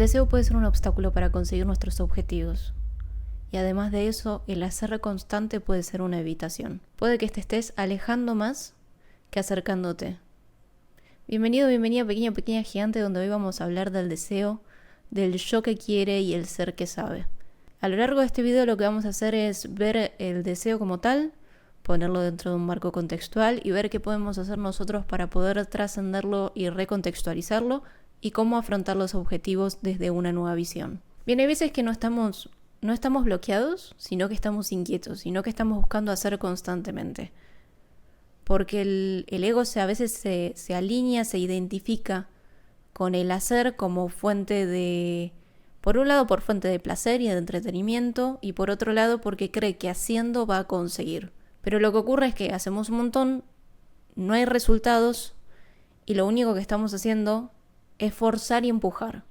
deseo puede ser un obstáculo para conseguir nuestros objetivos. Y además de eso, el hacer constante puede ser una evitación. Puede que te estés alejando más que acercándote. Bienvenido, bienvenida, pequeña gigante, donde hoy vamos a hablar del deseo, del yo que quiere y el ser que sabe. A lo largo de este video lo que vamos a hacer es ver el deseo como tal, ponerlo dentro de un marco contextual y ver qué podemos hacer nosotros para poder trascenderlo y recontextualizarlo y cómo afrontar los objetivos desde una nueva visión. Bien, hay veces que no estamos bloqueados, sino que estamos inquietos, sino que estamos buscando hacer constantemente. Porque el ego a veces se alinea, se identifica con el hacer como fuente de, por un lado, por fuente de placer y de entretenimiento, y por otro lado, porque cree que haciendo va a conseguir. Pero lo que ocurre es que hacemos un montón, no hay resultados, y lo único que estamos haciendo es forzar y empujar.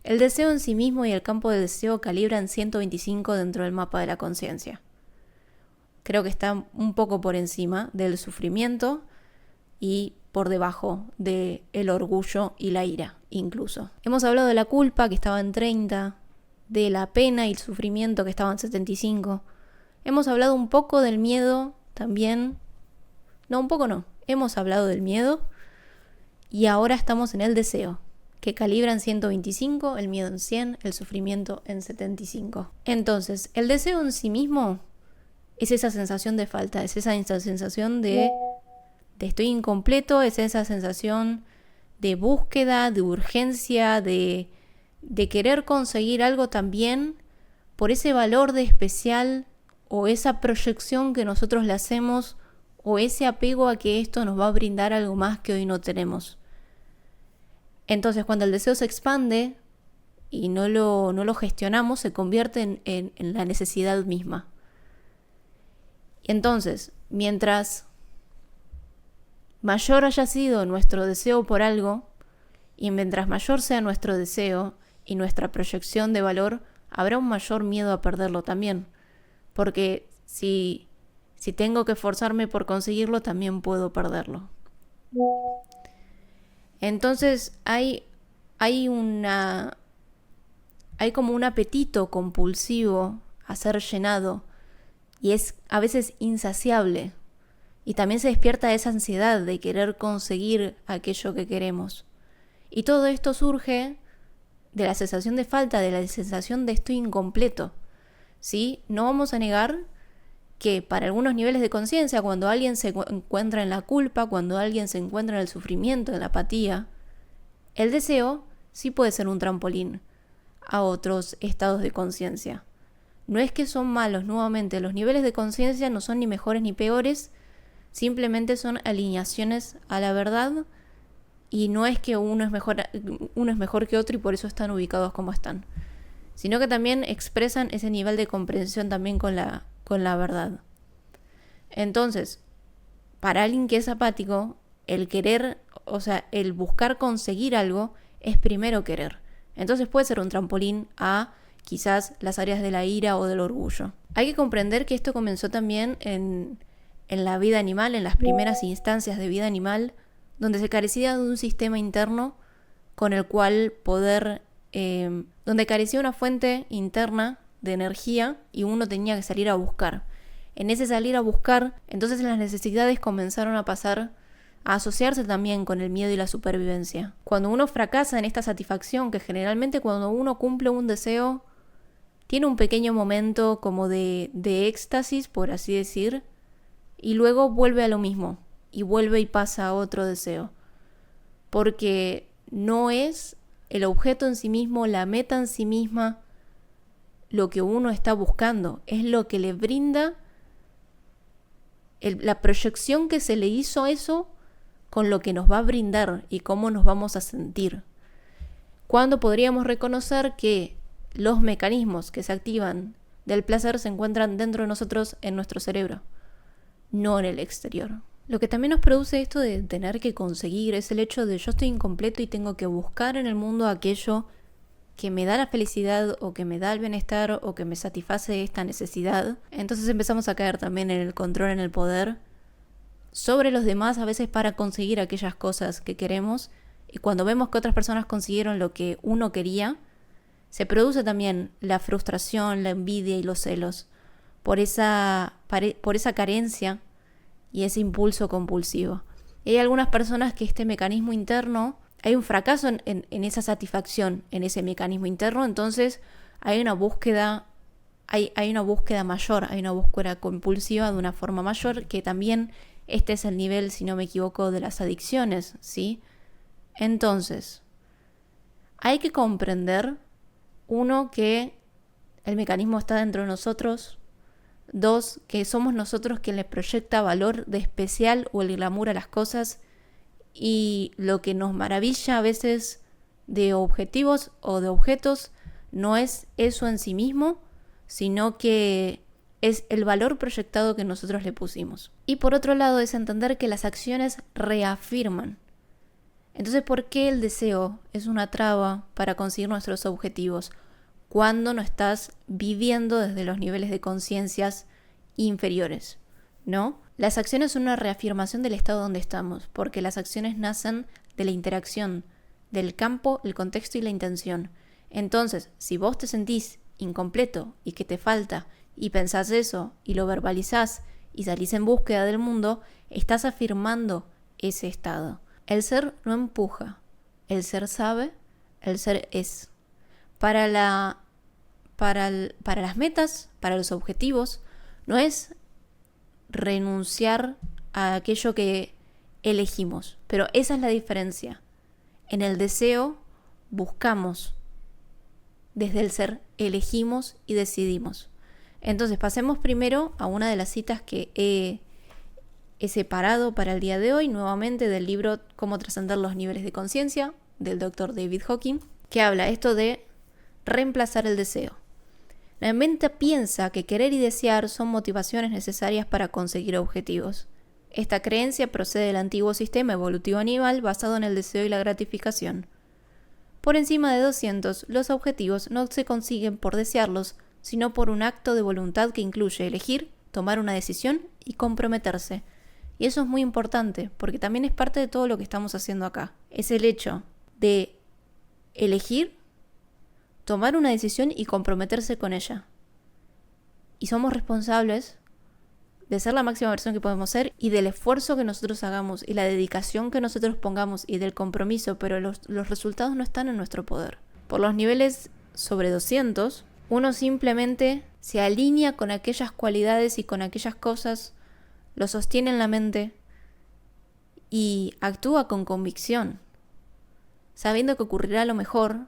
El deseo en sí mismo y el campo del deseo calibran 125 dentro del mapa de la conciencia. Creo que está un poco por encima del sufrimiento y por debajo del orgullo y la ira, incluso. Hemos hablado de la culpa, que estaba en 30, de la pena y el sufrimiento, que estaba en 75. Hemos hablado un poco del miedo también. No, un poco no. Hemos hablado del miedo y ahora estamos en el deseo, que calibra en 125, el miedo en 100, el sufrimiento en 75. Entonces, el deseo en sí mismo es esa sensación de falta, es esa sensación de estoy incompleto, es esa sensación de búsqueda, de urgencia, de querer conseguir algo también por ese valor de especial o esa proyección que nosotros le hacemos o ese apego a que esto nos va a brindar algo más que hoy no tenemos. Entonces, cuando el deseo se expande y no lo gestionamos, se convierte en la necesidad misma. Entonces, mientras mayor haya sido nuestro deseo por algo, y mientras mayor sea nuestro deseo y nuestra proyección de valor, habrá un mayor miedo a perderlo también. Porque si tengo que esforzarme por conseguirlo, también puedo perderlo. Entonces hay como un apetito compulsivo a ser llenado y es a veces insaciable. Y también se despierta esa ansiedad de querer conseguir aquello que queremos. Y todo esto surge de la sensación de falta, de la sensación de estoy incompleto. ¿Sí? No vamos a negar que para algunos niveles de conciencia, cuando alguien se encuentra en la culpa, cuando alguien se encuentra en el sufrimiento, en la apatía, el deseo sí puede ser un trampolín a otros estados de conciencia. No es que son malos, nuevamente, los niveles de conciencia no son ni mejores ni peores, simplemente son alineaciones a la verdad y no es que uno es mejor que otro y por eso están ubicados como están, sino que también expresan ese nivel de comprensión también con la verdad. Entonces, para alguien que es apático, el querer, el buscar conseguir algo es primero querer. Entonces puede ser un trampolín a quizás las áreas de la ira o del orgullo. Hay que comprender que esto comenzó también en la vida animal, en las primeras instancias de vida animal, donde se carecía de un sistema interno con el cual poder, donde carecía una fuente interna de energía y uno tenía que salir a buscar. En ese salir a buscar, entonces las necesidades comenzaron a pasar a asociarse también con el miedo y la supervivencia. Cuando uno fracasa en esta satisfacción, que generalmente cuando uno cumple un deseo, tiene un pequeño momento como de éxtasis, por así decir, y luego vuelve a lo mismo, y vuelve y pasa a otro deseo. Porque no es el objeto en sí mismo, la meta en sí misma, lo que uno está buscando, es lo que le brinda la proyección que se le hizo eso con lo que nos va a brindar y cómo nos vamos a sentir. Cuando podríamos reconocer que los mecanismos que se activan del placer se encuentran dentro de nosotros en nuestro cerebro, no en el exterior. Lo que también nos produce esto de tener que conseguir es el hecho de yo estoy incompleto y tengo que buscar en el mundo aquello que me da la felicidad o que me da el bienestar o que me satisface esta necesidad. Entonces empezamos a caer también en el control, en el poder sobre los demás, a veces para conseguir aquellas cosas que queremos. Y cuando vemos que otras personas consiguieron lo que uno quería, se produce también la frustración, la envidia y los celos por esa carencia y ese impulso compulsivo. Y hay algunas personas que este mecanismo interno, hay un fracaso en esa satisfacción, en ese mecanismo interno, entonces hay una búsqueda mayor, hay una búsqueda compulsiva de una forma mayor, que también este es el nivel, si no me equivoco, de las adicciones, ¿sí? Entonces, hay que comprender, uno, que el mecanismo está dentro de nosotros. Dos, que somos nosotros quien le proyecta valor de especial o el glamour a las cosas, y lo que nos maravilla a veces de objetivos o de objetos no es eso en sí mismo, sino que es el valor proyectado que nosotros le pusimos. Y por otro lado es entender que las acciones reafirman. Entonces, ¿por qué el deseo es una traba para conseguir nuestros objetivos? Cuando no estás viviendo desde los niveles de conciencias inferiores, ¿no? Las acciones son una reafirmación del estado donde estamos, porque las acciones nacen de la interacción del campo, el contexto y la intención. Entonces, si vos te sentís incompleto y que te falta, y pensás eso, y lo verbalizás, y salís en búsqueda del mundo, estás afirmando ese estado. El ser no empuja, el ser sabe, el ser es. Para las metas, para los objetivos, no es renunciar a aquello que elegimos, pero esa es la diferencia. En el deseo buscamos, desde el ser elegimos y decidimos. Entonces pasemos primero a una de las citas que he separado para el día de hoy, nuevamente del libro Cómo trascender los niveles de conciencia, del Dr. David Hawking, que habla esto de reemplazar el deseo. La mente piensa que querer y desear son motivaciones necesarias para conseguir objetivos. Esta creencia procede del antiguo sistema evolutivo animal basado en el deseo y la gratificación. Por encima de 200, los objetivos no se consiguen por desearlos, sino por un acto de voluntad que incluye elegir, tomar una decisión y comprometerse. Y eso es muy importante, porque también es parte de todo lo que estamos haciendo acá. Es el hecho de elegir, tomar una decisión y comprometerse con ella. Y somos responsables de ser la máxima versión que podemos ser y del esfuerzo que nosotros hagamos y la dedicación que nosotros pongamos y del compromiso, pero los resultados no están en nuestro poder. Por los niveles sobre 200, uno simplemente se alinea con aquellas cualidades y con aquellas cosas, lo sostiene en la mente y actúa con convicción, sabiendo que ocurrirá lo mejor,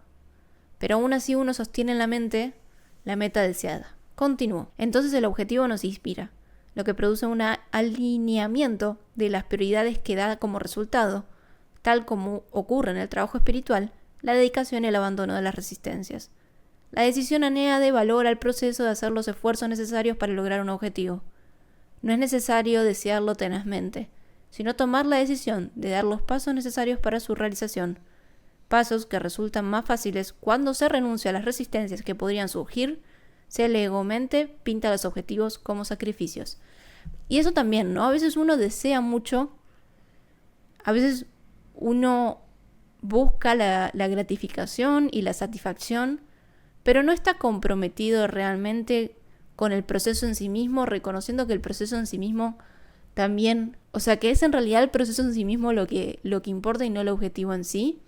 pero aún así uno sostiene en la mente la meta deseada. Continúo. Entonces el objetivo nos inspira, lo que produce un alineamiento de las prioridades que da como resultado, tal como ocurre en el trabajo espiritual, la dedicación y el abandono de las resistencias. La decisión añade valor al proceso de hacer los esfuerzos necesarios para lograr un objetivo. No es necesario desearlo tenazmente, sino tomar la decisión de dar los pasos necesarios para su realización. Pasos que resultan más fáciles cuando se renuncia a las resistencias que podrían surgir, se legalmente pinta los objetivos como sacrificios. Y eso también, ¿no? A veces uno desea mucho, a veces uno busca la gratificación y la satisfacción, pero no está comprometido realmente con el proceso en sí mismo, reconociendo que el proceso en sí mismo también, o sea, que es en realidad el proceso en sí mismo lo que importa y no el objetivo en sí.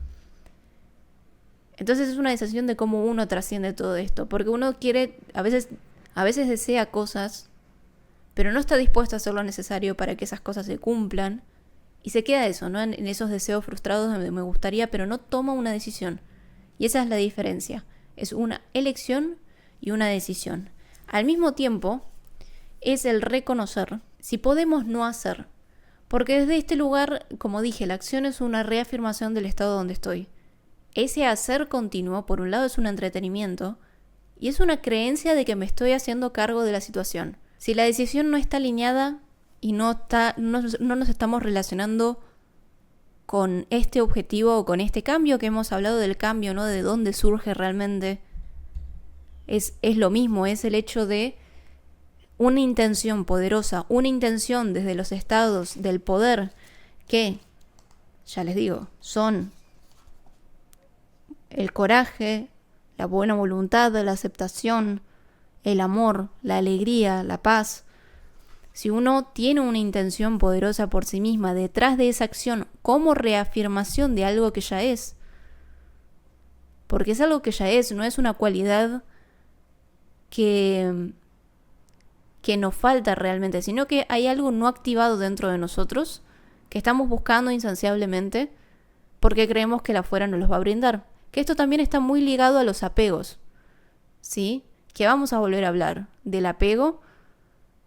Entonces es una sensación de cómo uno trasciende todo esto, porque uno quiere, a veces desea cosas, pero no está dispuesto a hacer lo necesario para que esas cosas se cumplan, y se queda eso, ¿no? En esos deseos frustrados de me gustaría, pero no toma una decisión. Y esa es la diferencia, es una elección y una decisión. Al mismo tiempo, es el reconocer si podemos no hacer, porque desde este lugar, como dije, la acción es una reafirmación del estado donde estoy. Ese hacer continuo, por un lado, es un entretenimiento y es una creencia de que me estoy haciendo cargo de la situación. Si la decisión no está alineada y no nos estamos relacionando con este objetivo o con este cambio que hemos hablado del cambio, ¿no? De dónde surge realmente, es lo mismo, es el hecho de una intención poderosa, una intención desde los estados del poder que, ya les digo, son el coraje, la buena voluntad, la aceptación, el amor, la alegría, la paz. Si uno tiene una intención poderosa por sí misma detrás de esa acción como reafirmación de algo que ya es, porque es algo que ya es, no es una cualidad que nos falta realmente, sino que hay algo no activado dentro de nosotros que estamos buscando insaciablemente porque creemos que la afuera nos los va a brindar. Que esto también está muy ligado a los apegos, ¿sí? Que vamos a volver a hablar del apego,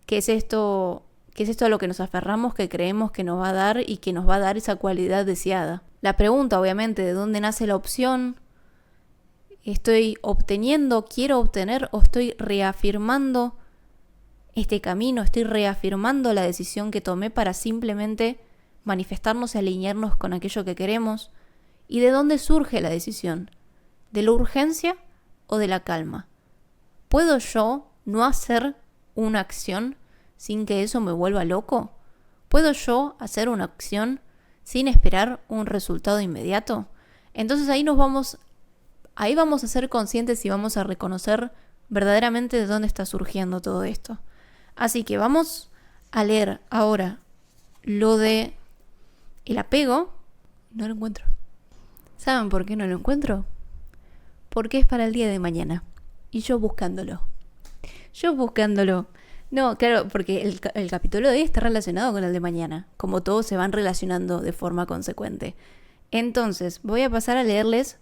que es esto a lo que nos aferramos, que creemos que nos va a dar y que nos va a dar esa cualidad deseada. La pregunta, obviamente, ¿de dónde nace la opción? ¿Estoy obteniendo, quiero obtener o estoy reafirmando este camino? ¿Estoy reafirmando la decisión que tomé para simplemente manifestarnos y alinearnos con aquello que queremos? ¿Y de dónde surge la decisión? ¿De la urgencia o de la calma? ¿Puedo yo no hacer una acción sin que eso me vuelva loco? ¿Puedo yo hacer una acción sin esperar un resultado inmediato? Entonces ahí vamos a ser conscientes y vamos a reconocer verdaderamente de dónde está surgiendo todo esto. Así que vamos a leer ahora lo de el apego. No lo encuentro. ¿Saben por qué no lo encuentro? Porque es para el día de mañana. Y yo buscándolo. No, claro, porque el capítulo de hoy está relacionado con el de mañana. Como todos se van relacionando de forma consecuente. Entonces, voy a pasar a leerles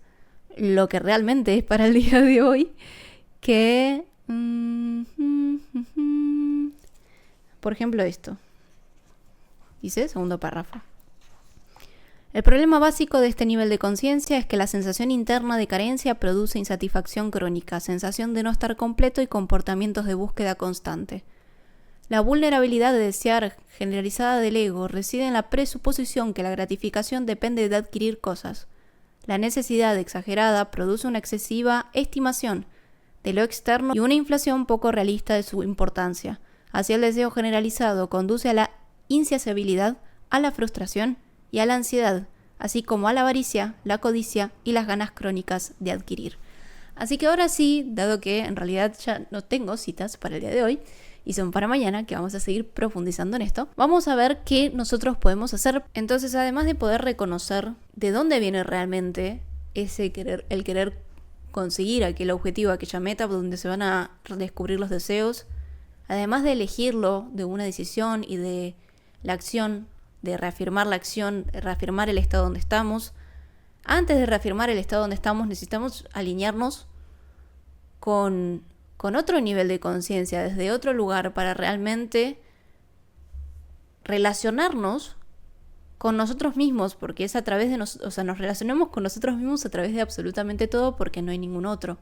lo que realmente es para el día de hoy. Que... por ejemplo, esto. Dice, segundo párrafo. El problema básico de este nivel de conciencia es que la sensación interna de carencia produce insatisfacción crónica, sensación de no estar completo y comportamientos de búsqueda constante. La vulnerabilidad de desear generalizada del ego reside en la presuposición que la gratificación depende de adquirir cosas. La necesidad exagerada produce una excesiva estimación de lo externo y una inflación poco realista de su importancia. Así el deseo generalizado conduce a la insaciabilidad, a la frustración y a la ansiedad, así como a la avaricia, la codicia y las ganas crónicas de adquirir. Así que ahora sí, dado que en realidad ya no tengo citas para el día de hoy y son para mañana, que vamos a seguir profundizando en esto, vamos a ver qué nosotros podemos hacer. Entonces, además de poder reconocer de dónde viene realmente ese querer, el querer conseguir aquel objetivo, aquella meta donde se van a descubrir los deseos, además de elegirlo de una decisión y de la acción, de reafirmar la acción, reafirmar el estado donde estamos. Antes de reafirmar el estado donde estamos, necesitamos alinearnos con otro nivel de conciencia, desde otro lugar, para realmente relacionarnos con nosotros mismos, porque es a través de nos relacionamos con nosotros mismos a través de absolutamente todo, porque no hay ningún otro.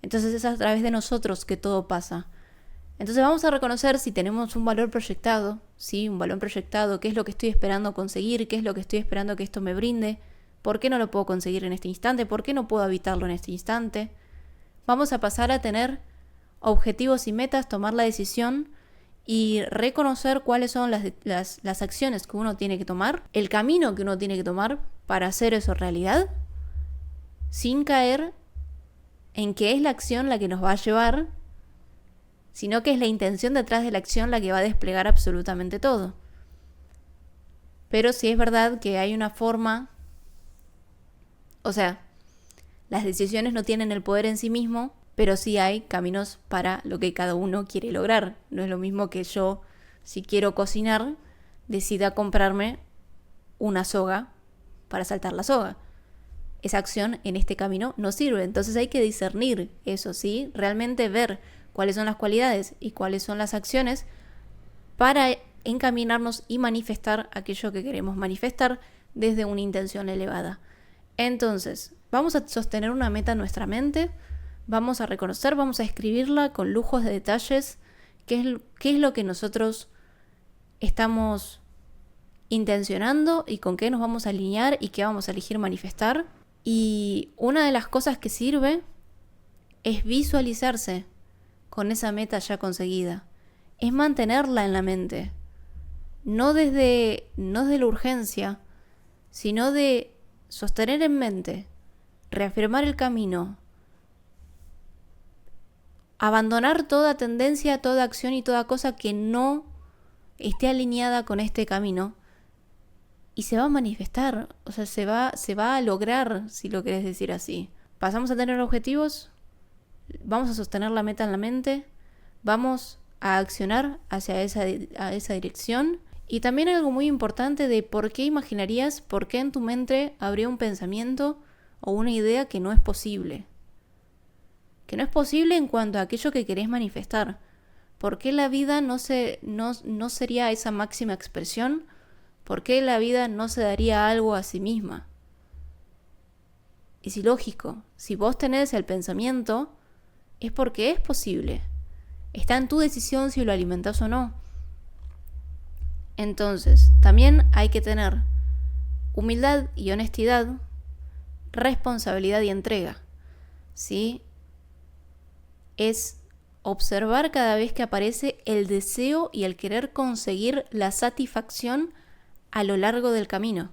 Entonces es a través de nosotros que todo pasa. Entonces vamos a reconocer si tenemos un valor proyectado, ¿sí? Un valor proyectado, qué es lo que estoy esperando conseguir, qué es lo que estoy esperando que esto me brinde, por qué no lo puedo conseguir en este instante, por qué no puedo evitarlo en este instante. Vamos a pasar a tener objetivos y metas, tomar la decisión y reconocer cuáles son las acciones que uno tiene que tomar, el camino que uno tiene que tomar para hacer eso realidad, sin caer en que es la acción la que nos va a llevar, sino que es la intención detrás de la acción la que va a desplegar absolutamente todo. Pero sí es verdad que hay una forma, o sea, las decisiones no tienen el poder en sí mismo, pero sí hay caminos para lo que cada uno quiere lograr. No es lo mismo que yo, si quiero cocinar, decida comprarme una soga para saltar la soga. Esa acción en este camino no sirve, entonces hay que discernir eso, ¿sí? Realmente ver cuáles son las cualidades y cuáles son las acciones para encaminarnos y manifestar aquello que queremos manifestar desde una intención elevada. Entonces, vamos a sostener una meta en nuestra mente, vamos a reconocer, vamos a escribirla con lujos de detalles, qué es lo que nosotros estamos intencionando y con qué nos vamos a alinear y qué vamos a elegir manifestar. Y una de las cosas que sirve es visualizarse con esa meta ya conseguida, es mantenerla en la mente, no desde la urgencia, sino de sostener en mente, reafirmar el camino, abandonar toda tendencia, toda acción y toda cosa que no esté alineada con este camino. Y se va a manifestar, o sea, se va a lograr, si lo querés decir así. Pasamos a tener objetivos, vamos a sostener la meta en la mente, vamos a accionar hacia esa dirección. Y también algo muy importante de por qué imaginarías, por qué en tu mente habría un pensamiento o una idea que no es posible. Que no es posible en cuanto a aquello que querés manifestar. ¿Por qué la vida no sería esa máxima expresión? ¿Por qué la vida no se daría algo a sí misma? Es ilógico. Si vos tenés el pensamiento, es porque es posible. Está en tu decisión si lo alimentás o no. Entonces, también hay que tener humildad y honestidad, responsabilidad y entrega. ¿Sí? Es observar cada vez que aparece el deseo y el querer conseguir la satisfacción a lo largo del camino.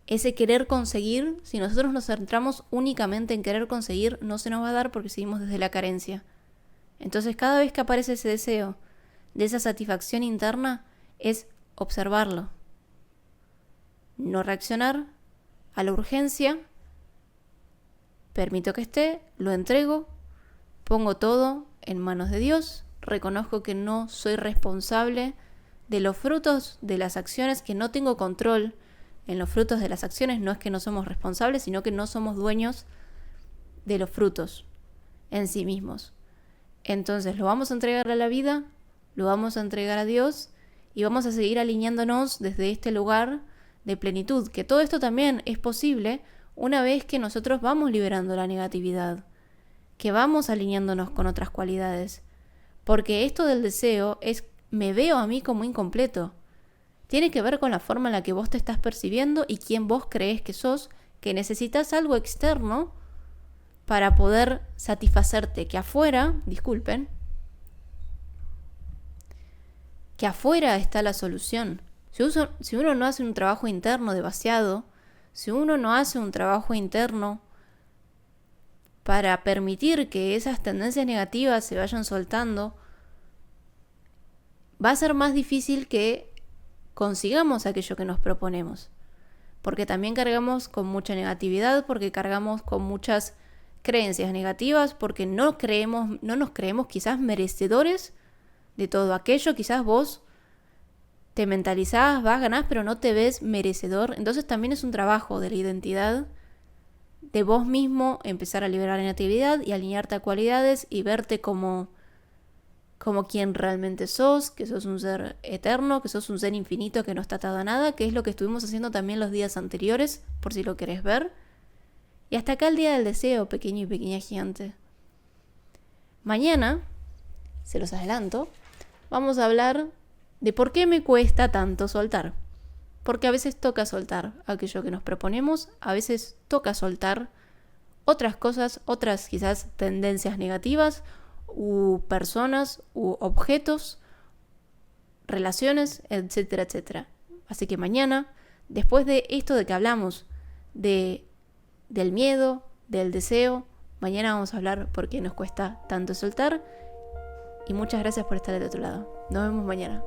Ese querer conseguir, si nosotros nos centramos únicamente en querer conseguir, no se nos va a dar porque seguimos desde la carencia. Entonces, cada vez que aparece ese deseo de esa satisfacción interna, es observarlo. No reaccionar a la urgencia. Permito que esté, lo entrego, pongo todo en manos de Dios, reconozco que no soy responsable de los frutos de las acciones, que no tengo control en los frutos de las acciones. No es que no somos responsables, sino que no somos dueños de los frutos en sí mismos. Entonces lo vamos a entregar a la vida, lo vamos a entregar a Dios y vamos a seguir alineándonos desde este lugar de plenitud, que todo esto también es posible una vez que nosotros vamos liberando la negatividad, que vamos alineándonos con otras cualidades. Porque esto del deseo es, me veo a mí como incompleto. Tiene que ver con la forma en la que vos te estás percibiendo y quién vos crees que sos, que necesitas algo externo para poder satisfacerte, que afuera está la solución. Si uno no hace un trabajo interno de vaciado, si uno no hace un trabajo interno para permitir que esas tendencias negativas se vayan soltando, va a ser más difícil que consigamos aquello que nos proponemos. Porque también cargamos con mucha negatividad, porque cargamos con muchas creencias negativas, porque no nos creemos quizás merecedores de todo aquello. Quizás vos te mentalizás, vas, ganás, pero no te ves merecedor. Entonces también es un trabajo de la identidad, de vos mismo empezar a liberar la negatividad y alinearte a cualidades y verte como quien realmente sos, que sos un ser eterno, que sos un ser infinito que no está atado a nada, que es lo que estuvimos haciendo también los días anteriores, por si lo querés ver. Y hasta acá el día del deseo, pequeño y pequeña gigante. Mañana, se los adelanto, vamos a hablar de por qué me cuesta tanto soltar. Porque a veces toca soltar aquello que nos proponemos, a veces toca soltar otras cosas, otras quizás tendencias negativas, u personas, u objetos, relaciones, etcétera, etcétera. Así que mañana, después de esto de que hablamos del miedo, del deseo, mañana vamos a hablar por qué nos cuesta tanto soltar. Y muchas gracias por estar del otro lado. Nos vemos mañana.